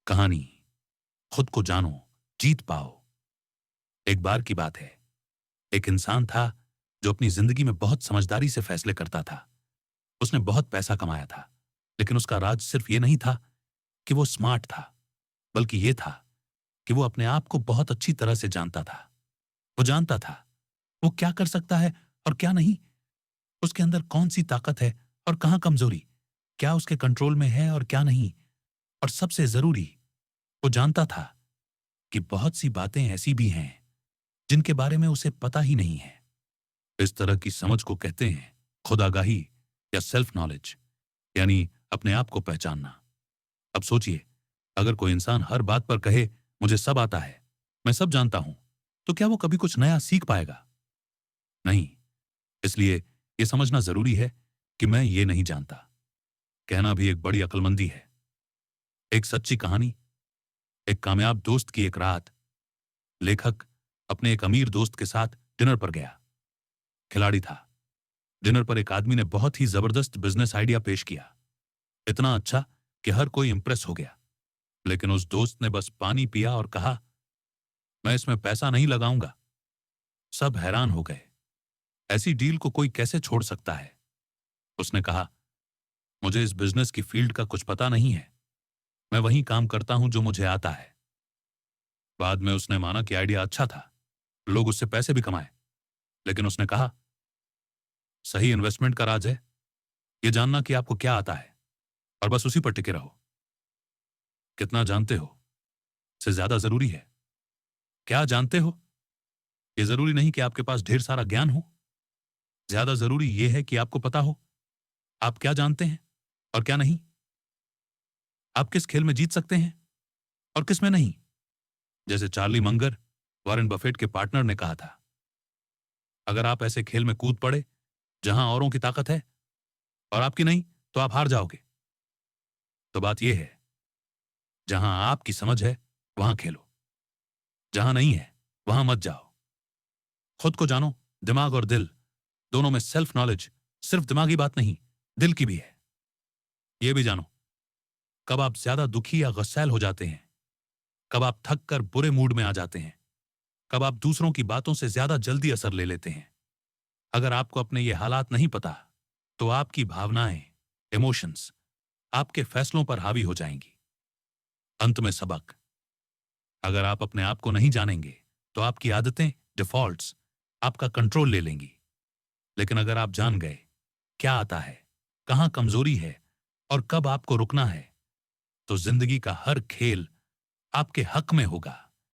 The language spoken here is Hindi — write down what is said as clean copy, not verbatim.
कहानी। खुद को जानो, जीत पाओ। एक बार की बात है, एक इंसान था जो अपनी जिंदगी में बहुत समझदारी से फैसले करता था। उसने बहुत पैसा कमाया था, लेकिन उसका राज सिर्फ ये नहीं था कि वो स्मार्ट था, बल्कि ये था कि वो अपने आप को बहुत अच्छी तरह से जानता था। वो जानता था वो क्या कर सकता है और क्या नहीं, उसके अंदर कौन सी ताकत है और कहाँ कमजोरी, क्या उसके कंट्रोल में है और क्या नहीं। और सबसे जरूरी, वो जानता था कि बहुत सी बातें ऐसी भी हैं जिनके बारे में उसे पता ही नहीं है। इस तरह की समझ को कहते हैं खुद आगाही या सेल्फ नॉलेज, यानी अपने आप को पहचानना। अब सोचिए, अगर कोई इंसान हर बात पर कहे मुझे सब आता है, मैं सब जानता हूं, तो क्या वो कभी कुछ नया सीख पाएगा? नहीं। इसलिए यह समझना जरूरी है कि मैं ये नहीं जानता, कहना भी एक बड़ी अक्लमंदी है। एक सच्ची कहानी। एक कामयाब दोस्त की एक रात। लेखक अपने एक अमीर दोस्त के साथ डिनर पर गया। खिलाड़ी था। डिनर पर एक आदमी ने बहुत ही जबरदस्त बिजनेस आइडिया पेश किया, इतना अच्छा कि हर कोई इंप्रेस हो गया। लेकिन उस दोस्त ने बस पानी पिया और कहा, मैं इसमें पैसा नहीं लगाऊंगा। सब हैरान हो गए, ऐसी डील को कोई कैसे छोड़ सकता है? उसने कहा, मुझे इस बिजनेस की फील्ड का कुछ पता नहीं है, मैं वही काम करता हूं जो मुझे आता है। बाद में उसने माना कि आइडिया अच्छा था, लोग उससे पैसे भी कमाए। लेकिन उसने कहा, सही इन्वेस्टमेंट का राज है यह जानना कि आपको क्या आता है और बस उसी पर टिके रहो। कितना जानते हो से ज्यादा जरूरी है क्या जानते हो। यह जरूरी नहीं कि आपके पास ढेर सारा ज्ञान हो, ज्यादा जरूरी यह है कि आपको पता हो आप क्या जानते हैं और क्या नहीं। आप किस खेल में जीत सकते हैं और किस में नहीं। जैसे चार्ली मंगर, वॉरेन बफेट के पार्टनर, ने कहा था, अगर आप ऐसे खेल में कूद पड़े जहां औरों की ताकत है और आपकी नहीं, तो आप हार जाओगे। तो बात यह है, जहां आपकी समझ है वहां खेलो, जहां नहीं है वहां मत जाओ। खुद को जानो। दिमाग और दिल दोनों में सेल्फ नॉलेज सिर्फ दिमागी बात नहीं, दिल की भी है। यह भी जानो, कब आप ज्यादा दुखी या गुस्सैल हो जाते हैं, कब आप थक कर बुरे मूड में आ जाते हैं, कब आप दूसरों की बातों से ज्यादा जल्दी असर ले लेते हैं। अगर आपको अपने ये हालात नहीं पता, तो आपकी भावनाएं, इमोशंस आपके फैसलों पर हावी हो जाएंगी। अंत में सबक, अगर आप अपने आप को नहीं जानेंगे तो आपकी आदतें, डिफॉल्ट्स आपका कंट्रोल ले लेंगी। लेकिन अगर आप जान गए क्या आता है, कहां कमजोरी है और कब आपको रुकना है, तो जिंदगी का हर खेल आपके हक में होगा।